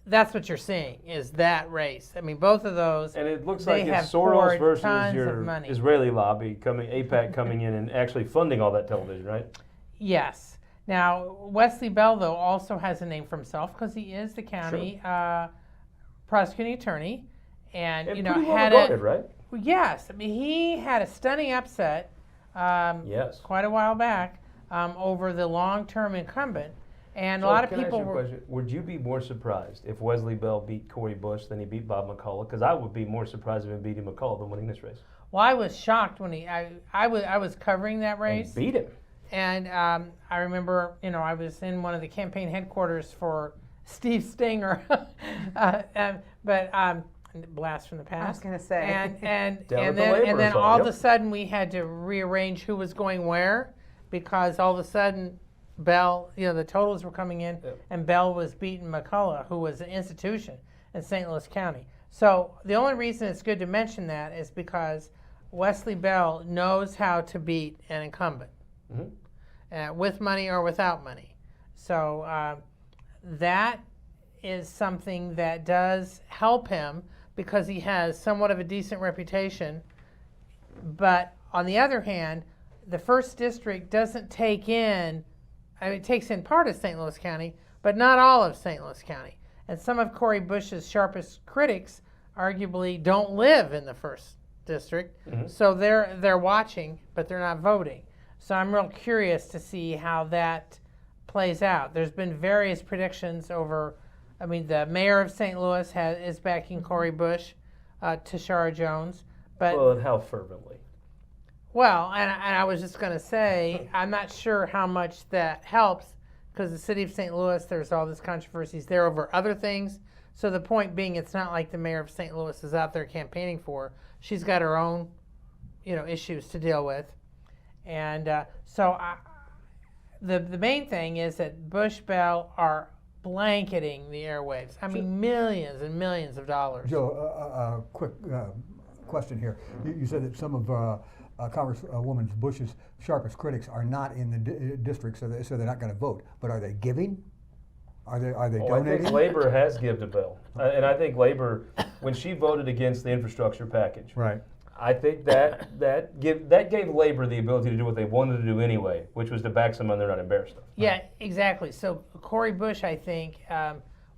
that's what you're seeing is that race. I mean, both of those. And it looks they like have it's Soros poured versus tons of your money. Israeli lobby AIPAC coming in and actually funding all that television, right? Yes. Now, Wesley Bell, though, also has a name for himself because he is the county prosecuting attorney. And you know, pretty well had regarded, right? Yes. I mean, he had a stunning upset Yes. quite a while back over the long-term incumbent. And So a lot of can I ask people you a were. question? Would you be more surprised if Wesley Bell beat Cori Bush than he beat Bob McCullough? Because I would be more surprised if he beat McCullough than winning this race. Well, I was shocked when I was covering that race. And beat him. And I remember, you know, I was in one of the campaign headquarters for Steve Stenger, but blast from the past. I was gonna say. And Down at the then Laborers' Hall, all of yep. a sudden we had to rearrange who was going where, because all of a sudden Bell, you know, the totals were coming in, Yep. and Bell was beating McCullough, who was an institution in St. Louis County. So the only reason it's good to mention that is because Wesley Bell knows how to beat an incumbent. With money or without money. So that is something that does help him because he has somewhat of a decent reputation. But on the other hand, the first district doesn't take in, I mean, it takes in part of St. Louis County, but not all of St. Louis County. And some of Cori Bush's sharpest critics arguably don't live in the first district. So they're watching, but they're not voting. So I'm real curious to see how that plays out. There's been various predictions over, I mean, the mayor of St. Louis is backing Cori Bush, Tashara Jones. But Well, and how fervently? well, and I was just going to say, I'm not sure how much that helps because the city of St. Louis, there's all this controversies there over other things. So the point being, it's not like the mayor of St. Louis is out there campaigning for her. She's got her own, you know, issues to deal with. And the main thing is that Bush Bell are blanketing the airwaves. I mean, millions and millions of dollars. Joe, quick question here. You said that some of Congresswoman Bush's sharpest critics are not in the district, so they're not going to vote. But are they giving? Are they I donating? think Labor has given to Bell. And I think Labor, when she voted against the infrastructure package, Right. I think that gave Labor the ability to do what they wanted to do anyway, which was to back someone they're not embarrassed of. Yeah, exactly. So Cori Bush, I think,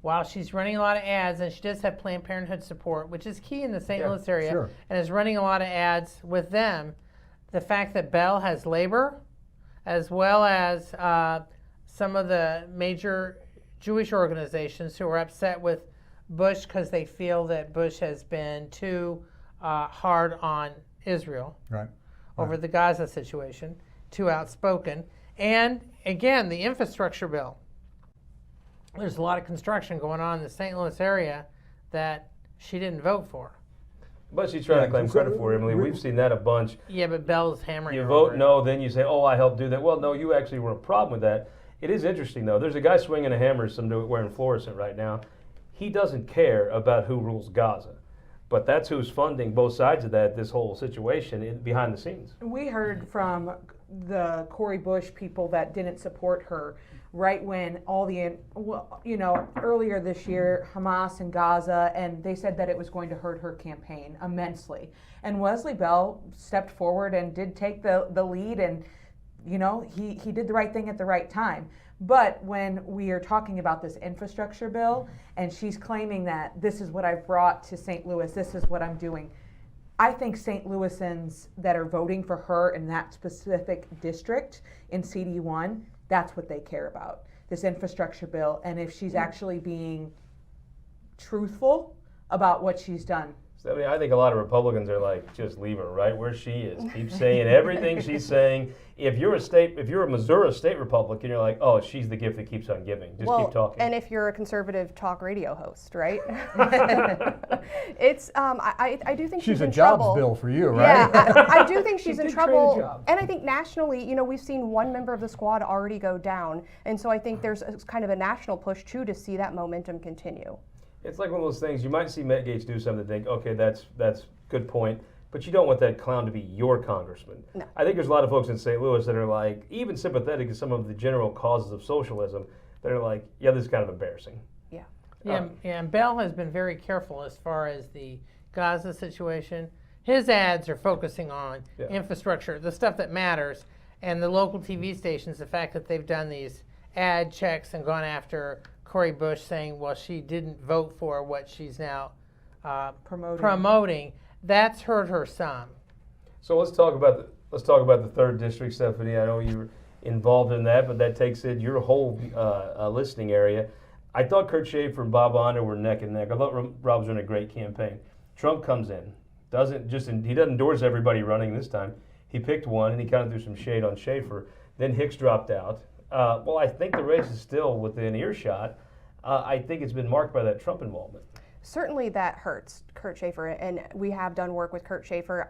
while she's running a lot of ads, and she does have Planned Parenthood support, which is key in the St. Louis area, sure. and is running a lot of ads with them, the fact that Bell has Labor, as well as some of the major Jewish organizations who are upset with Bush because they feel that Bush has been too hard on Israel Right. over the Gaza situation, too outspoken. And again, the infrastructure bill. There's a lot of construction going on in the St. Louis area that she didn't vote for. But she's trying to claim credit for it, Emily. We've seen that a bunch. Yeah, but Bell's hammering You her vote over it. no, then you say, oh, I helped do that. Well, no, you actually were a problem with that. It is interesting, though. There's a guy swinging a hammer wearing fluorescent right now. He doesn't care about who rules Gaza. But that's who's funding both sides of this whole situation behind the scenes. We heard from the Cori Bush people that didn't support her right when all the, earlier this year, Hamas and Gaza, and they said that it was going to hurt her campaign immensely. And Wesley Bell stepped forward and did take the lead, and, he did the right thing at the right time. But when we are talking about this infrastructure bill, and she's claiming that this is what I've brought to St. Louis, this is what I'm doing, I think St. Louisans that are voting for her in that specific district in CD1, that's what they care about, this infrastructure bill, and if she's actually being truthful about what she's done. So, I think a lot of Republicans are like, just leave her right where she is. Keep saying everything she's saying. If you're a Missouri state Republican, you're like, oh, she's the gift that keeps on giving. Just keep talking. And if you're a conservative talk radio host, right? It's I do think she's in a jobs trouble. bill for you, right? Yeah, I do think she's in did create a trouble. job. And I think nationally, we've seen one member of the squad already go down, and so I think there's kind of a national push too to see that momentum continue. It's like one of those things, you might see Matt Gaetz do something and think, okay, that's good point, but you don't want that clown to be your congressman. No. I think there's a lot of folks in St. Louis that are like, even sympathetic to some of the general causes of socialism, that are like, yeah, this is kind of embarrassing. Yeah. Yeah, and Bell has been very careful as far as the Gaza situation. His ads are focusing on infrastructure, the stuff that matters, and the local TV stations, the fact that they've done these ad checks and gone after Cori Bush saying, well, she didn't vote for what she's now promoting, that's hurt her some. So let's talk about the third district, Stephanie. I know you're involved in that, but that takes in your whole listening area. I thought Kurt Schaefer and Bob Onder were neck and neck. I thought Rob was running a great campaign. Trump comes in, he doesn't endorse everybody running this time. He picked one, and he kind of threw some shade on Schaefer. Then Hicks dropped out. Well, I think the race is still within earshot. I think it's been marked by that Trump involvement. Certainly that hurts Kurt Schaefer, and we have done work with Kurt Schaefer.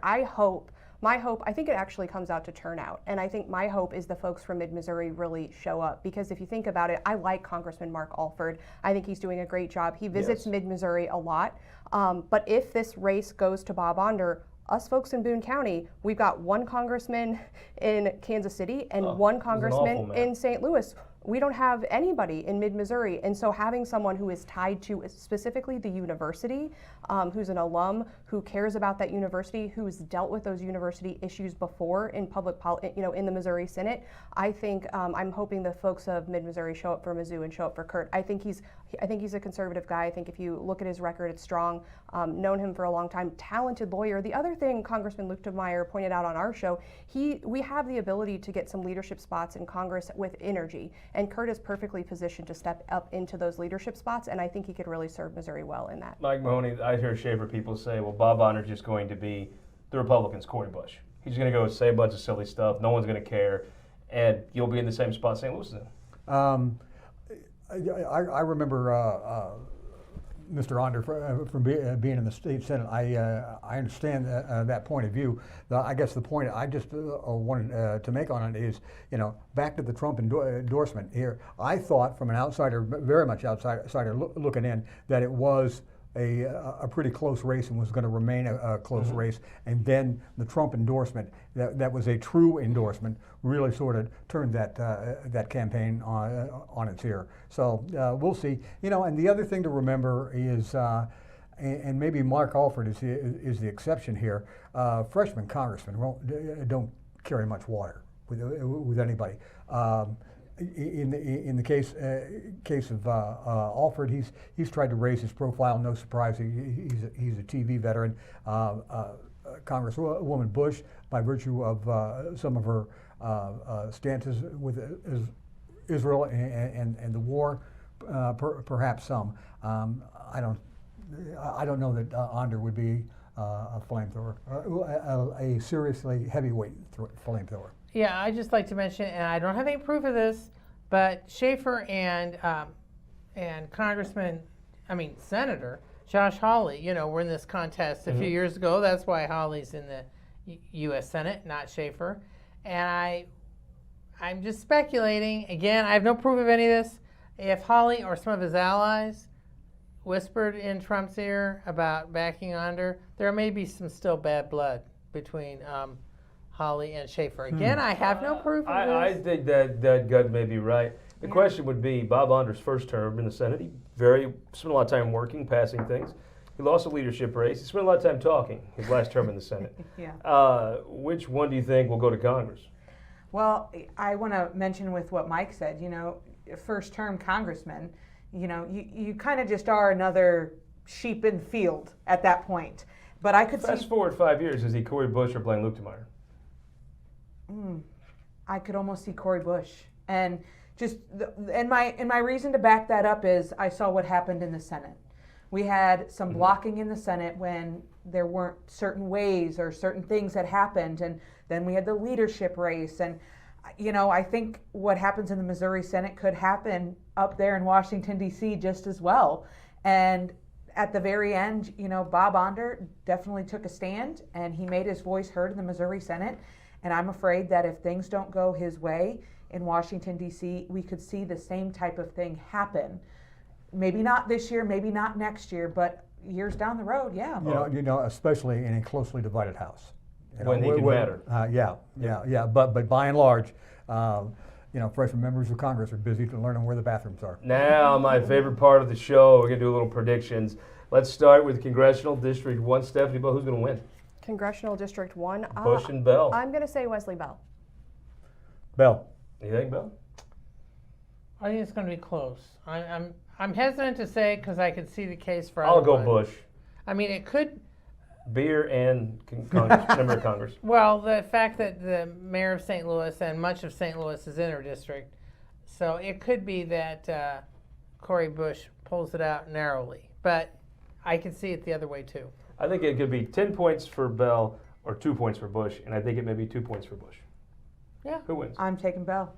My hope, I think it actually comes out to turnout, and I think my hope is the folks from mid-Missouri really show up, because if you think about it, I like Congressman Mark Alford. I think he's doing a great job. He visits mid-Missouri a lot, but if this race goes to Bob Onder, us folks in Boone County, we've got one congressman in Kansas City and one congressman in St. Louis. We don't have anybody in mid-Missouri, and so having someone who is tied to specifically the university, who's an alum, who cares about that university, who's dealt with those university issues before in in the Missouri Senate, I think I'm hoping the folks of mid-Missouri show up for Mizzou and show up for Kurt. I think he's a conservative guy. I think if you look at his record, it's strong. Known him for a long time, talented lawyer. The other thing Congressman Luetkemeyer pointed out on our show, we have the ability to get some leadership spots in Congress with energy. And Kurt is perfectly positioned to step up into those leadership spots, and I think he could really serve Missouri well in that. Mike Mahoney, I hear Schaefer people say, well, Bob Onder's just going to be the Republicans' Cori Bush. He's going to go say a bunch of silly stuff, no one's going to care, and you'll be in the same spot St. Louis is in. I remember Mr. Onder from being in the state senate. I understand that point of view. I guess the point I just wanted to make on it is, back to the Trump endorsement here. I thought, from an outsider, very much outsider looking in, that it was a pretty close race and was going to remain a close race. And then the Trump endorsement, that was a true endorsement, really sort of turned that campaign on its ear. So we'll see. And the other thing to remember is, and maybe Mark Alford is the exception here, freshman congressmen don't carry much water with anybody. In the case of Alford, he's tried to raise his profile. No surprise, he's a TV veteran. Congresswoman Bush, by virtue of some of her stances with Israel and the war, perhaps some. I don't know that Onder would be a flamethrower, a seriously heavyweight flamethrower. Yeah, I just like to mention, and I don't have any proof of this, but Schaefer and Senator Josh Hawley, were in this contest a few years ago. That's why Hawley's in the U.S. Senate, not Schaefer. And I'm just speculating. Again, I have no proof of any of this. If Hawley or some of his allies whispered in Trump's ear about backing Onder, there may be some still bad blood between Hawley and Schaefer. Again, I have no proof of this. I think that gut may be right. The question would be, Bob Onder's first term in the Senate, he spent a lot of time working, passing things. He lost a leadership race. He spent a lot of time talking his last term in the Senate. Which one do you think will go to Congress? Well, I want to mention with what Mike said, first term congressman, you kind of just are another sheep in the field at that point. But I could Fast forward 5 years, is he Cori Bush or Blaine Luetkemeyer? I could almost see Cori Bush, and my reason to back that up is I saw what happened in the Senate. We had some blocking in the Senate when there weren't certain ways or certain things that happened, and then we had the leadership race, and I think what happens in the Missouri Senate could happen up there in Washington D.C. just as well. And at the very end, Bob Onder definitely took a stand, and he made his voice heard in the Missouri Senate. And I'm afraid that if things don't go his way in Washington, D.C., we could see the same type of thing happen. Maybe not this year, maybe not next year, but years down the road, yeah. Especially in a closely divided House. When he can matter. Yeah. But by and large, freshman members of Congress are busy learning where the bathrooms are. Now, my favorite part of the show, we're going to do a little predictions. Let's start with Congressional District 1. Stephanie, who's going to win? Congressional District 1. Bush and Bell. I'm going to say Wesley Bell. Bell. You think, Bell? I think it's going to be close. I'm hesitant to say because I could see the case for. I'll go one. Bush. I mean, it could. Beer and Congress, member of Congress. Well, the fact that the mayor of St. Louis and much of St. Louis is in her district, so it could be that Cori Bush pulls it out narrowly. But I can see it the other way too. I think it could be 10 points for Bell or 2 points for Bush, and I think it may be 2 points for Bush. Yeah. Who wins? I'm taking Bell.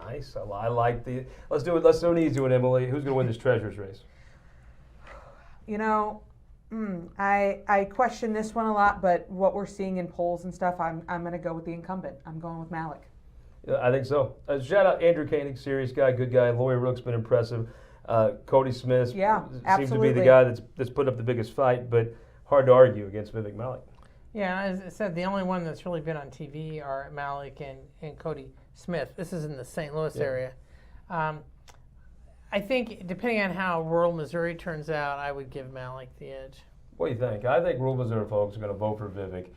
Nice. I like the. Let's do it. Let's do an easy one, Emily. Who's going to win this treasurer's race? I question this one a lot, but what we're seeing in polls and stuff, I'm going to go with the incumbent. I'm going with Malik. Yeah, I think so. Shout out Andrew Koenig, serious guy, good guy. Lori Rook's been impressive. Cody Smith seems to be the guy that's put up the biggest fight, but hard to argue against Vivek Malik. Yeah, as I said, the only one that's really been on TV are Malik and Cody Smith. This is in the St. Louis area. I think, depending on how rural Missouri turns out, I would give Malik the edge. What do you think? I think rural Missouri folks are going to vote for Vivek,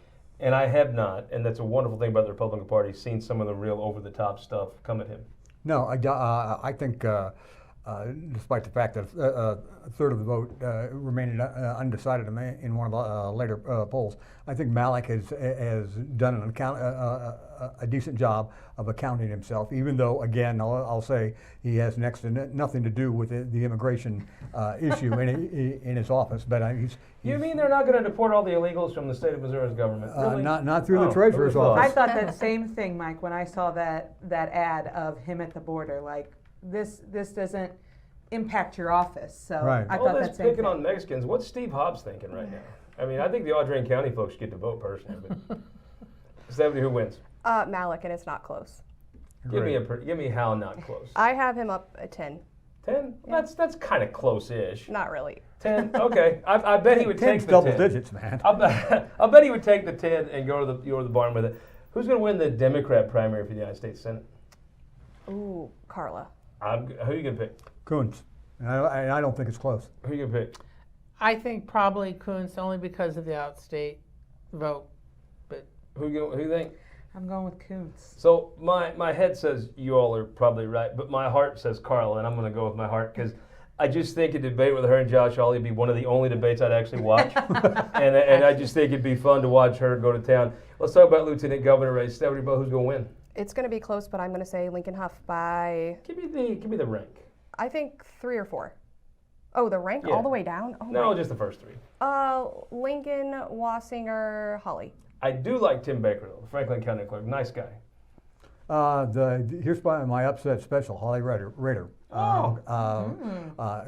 and I have not, and that's a wonderful thing about the Republican Party, seen some of the real over-the-top stuff come at him. No, I think, despite the fact that a third of the vote remained undecided in one of the later polls, I think Malik has done a decent job of accounting himself, even though, again, I'll say he has next to nothing to do with the immigration issue in his office. But You mean they're not going to deport all the illegals from the state of Missouri's government? Really? Not through the treasurer's office. I thought that same thing, Mike, when I saw that ad of him at the border. Like, this doesn't impact your office. So right. I thought that's that same picking thing. on Mexicans. What's Steve Hobbs thinking right now? I mean, I think the Audrain County folks get to vote personally. But Stephanie, who wins? Malik, and it's not close. Give me how not close. I have him up at 10. 10? Yeah. That's kind of close-ish. Not really. 10? Okay. I bet he would take the double 10. Digits, man. I bet he would take the 10 and go to the barn with it. Who's going to win the Democrat primary for the United States Senate? Ooh, Carla. Who are you going to pick? Coons. And I don't think it's close. Who are you going to pick? I think probably Kuntz only because of the outstate vote. But Who you think? I'm going with Kuntz. So my head says you all are probably right, but my heart says Carla, and I'm going to go with my heart because I just think a debate with her and Josh Hawley would be one of the only debates I'd actually watch, and I just think it'd be fun to watch her go to town. Let's talk about Lieutenant Governor race. Stephanie, who's going to win? It's going to be close, but I'm going to say Lincoln Huff by, Give me the rank. I think 3 or 4. Oh, the rank Yeah. all the way down? Oh, No, my. just the first 3. Lincoln, Wassinger, Hawley. I do like Tim Baker though, the Franklin County Clerk, nice guy. Here's my upset special, Holly Rader.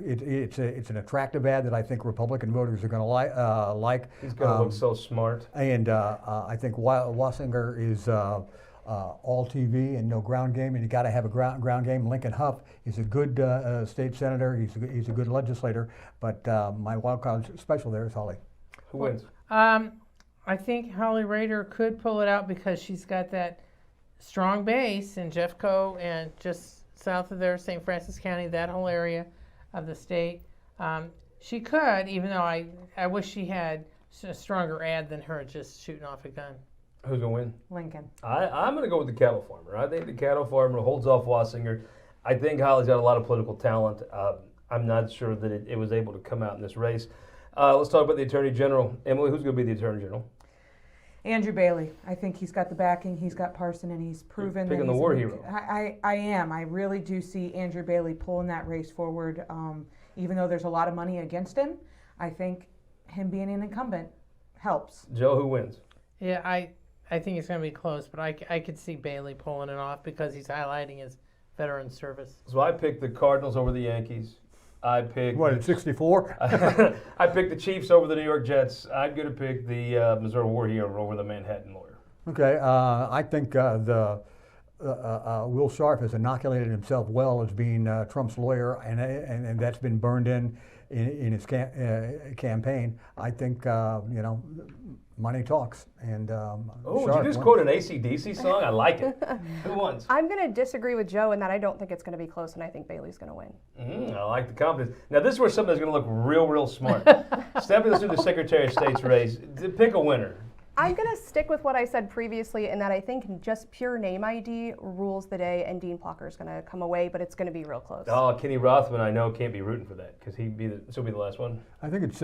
It's an attractive ad that I think Republican voters are going to like. He's going to look so smart. And I think Wassinger is all TV and no ground game, and you got to have a ground game. Lincoln Huff is a good state senator. He's a good legislator. But my wild card special there is Holly. Who wins? I think Holly Rader could pull it out because she's got that strong base in Jeffco and just south of there, St. Francis County, that whole area of the state. She could, even though I wish she had a stronger ad than her just shooting off a gun. Who's going to win? Lincoln. I'm going to go with the cattle farmer. I think the cattle farmer holds off Wassinger. I think Holly's got a lot of political talent. I'm not sure that it was able to come out in this race. Let's talk about the Attorney General. Emily, who's going to be the Attorney General? Andrew Bailey. I think he's got the backing. He's got Parson, and he's proven You're picking that the he's war a- hero. I am. I really do see Andrew Bailey pulling that race forward. Even though there's a lot of money against him, I think him being an incumbent helps. Joe, who wins? Yeah, I think it's going to be close, but I could see Bailey pulling it off because he's highlighting his veteran service. So I picked the Cardinals over the Yankees. I picked What, at 64? I picked the Chiefs over the New York Jets. I'm going to pick the Missouri War Hero over the Manhattan Lawyer. Okay, I think Will Sharp has inoculated himself well as being Trump's lawyer, and that's been burned in in his campaign, I think money talks. And Oh, did Sharp you just won. quote an AC/DC song? I like it. Who wins? I'm going to disagree with Joe in that I don't think it's going to be close, and I think Bailey's going to win. I like the confidence. Now, this is where something that's going to look real smart. Stepping us through the Secretary of State's race, pick a winner. I'm going to stick with what I said previously in that I think just pure name ID rules the day, and Dean Plucker is going to come away, but it's going to be real close. Oh, Kenny Rothman, I know, can't be rooting for that because she'll be the last one. I think it's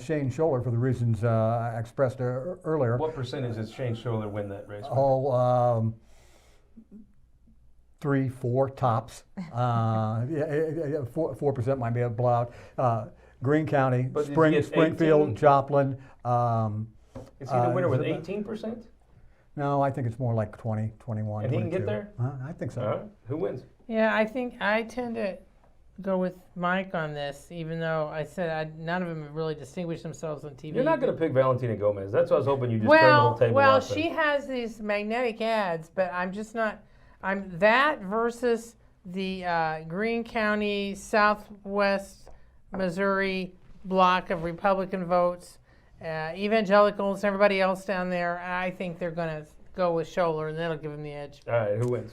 Shane Scholler for the reasons I expressed earlier. What percentage does Shane Scholler win that race? Oh, 3, 4 tops. 4% might be a blowout. Green County, But did he get Springfield, 18? Joplin. Is he the winner with is it 18%? No, I think it's more like 20, 21, And he can 22. get there? I think so. All right. Who wins? Yeah, I think I tend to go with Mike on this, even though I said none of them have really distinguished themselves on TV. You're not going to pick Valentina Gomez. That's what I was hoping you just turned the whole table well, off. she has these magnetic ads, but I'm just not. I'm that versus the Greene County, Southwest Missouri block of Republican votes, evangelicals, everybody else down there. I think they're going to go with Scholler, and that'll give them the edge. All right, who wins?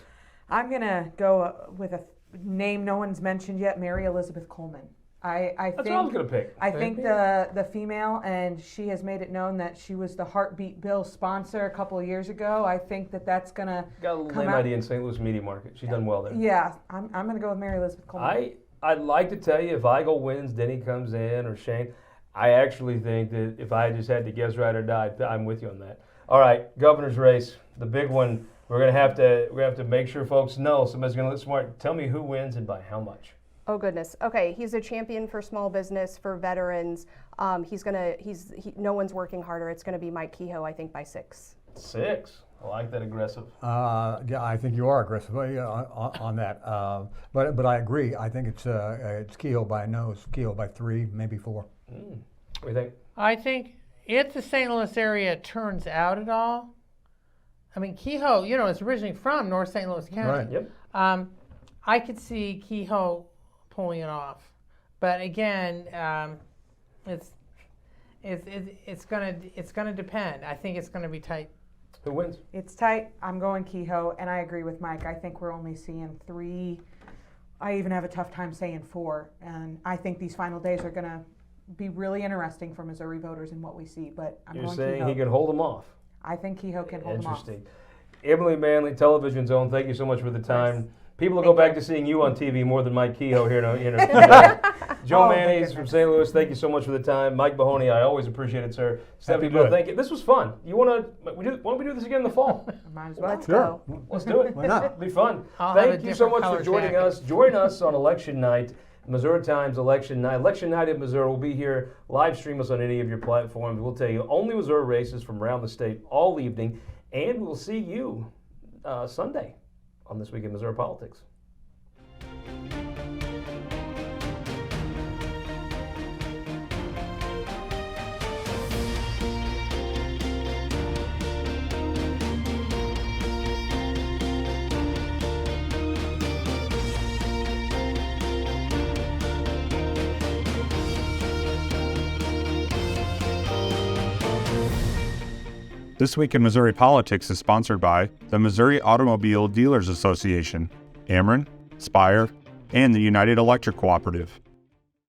I'm going to go with a name no one's mentioned yet, Mary Elizabeth Coleman. I That's think what I was going to pick. I think the female, and she has made it known that she was the Heartbeat Bill sponsor a couple of years ago. I think that's going to Got a little come name out. idea in St. Louis media market. She's done well there. Yeah, I'm going to go with Mary Elizabeth Coleman. I'd like to tell you if Igel wins, Denny comes in, or Shane. I actually think that if I just had to guess right or die, I'm with you on that. All right, governor's race, the big one. We're gonna have to make sure folks know. Somebody's gonna look smart. Tell me who wins and by how much. Oh goodness. Okay, he's a champion for small business, for veterans. No one's working harder. It's gonna be Mike Kehoe, I think, by 6. 6. I like that aggressive. Yeah, I think you are aggressive on that. But I agree. I think it's Kehoe by a nose, Kehoe by 3, maybe 4. What do you think? I think if the St. Louis area turns out at all, I mean, Kehoe, is originally from North St. Louis County. Right. Yep. I could see Kehoe pulling it off, but again, it's gonna depend. I think it's gonna be tight. Who wins? It's tight. I'm going Kehoe, and I agree with Mike. I think we're only seeing 3. I even have a tough time saying 4, and I think these final days are going to be really interesting for Missouri voters in what we see. But I'm You're going saying Kehoe. he can hold them off. I think Kehoe can hold them off. Interesting. Emily Manley, Television Zone. Thank you so much for the time. People will go back to seeing you on TV more than Mike Kehoe here in a Joe Oh, Mannies from St. Louis, thank you so much for the time. Mike Mahoney, I always appreciate it, sir. Stephanie, do it. thank you. This was fun. Why don't we do this again in the fall? Might as well. Let's Sure. go. Let's do it. Why not? Be fun. I'll have a Thank you so different much for color joining jacket. us. Join us on election night, Missouri Times election night. Election night in Missouri. We'll be here. Live stream us on any of your platforms. We'll tell you only Missouri races from around the state all evening, and we'll see you Sunday on This Week in Missouri Politics. This Week in Missouri Politics is sponsored by the Missouri Automobile Dealers Association, Ameren, Spire, and the United Electric Cooperative.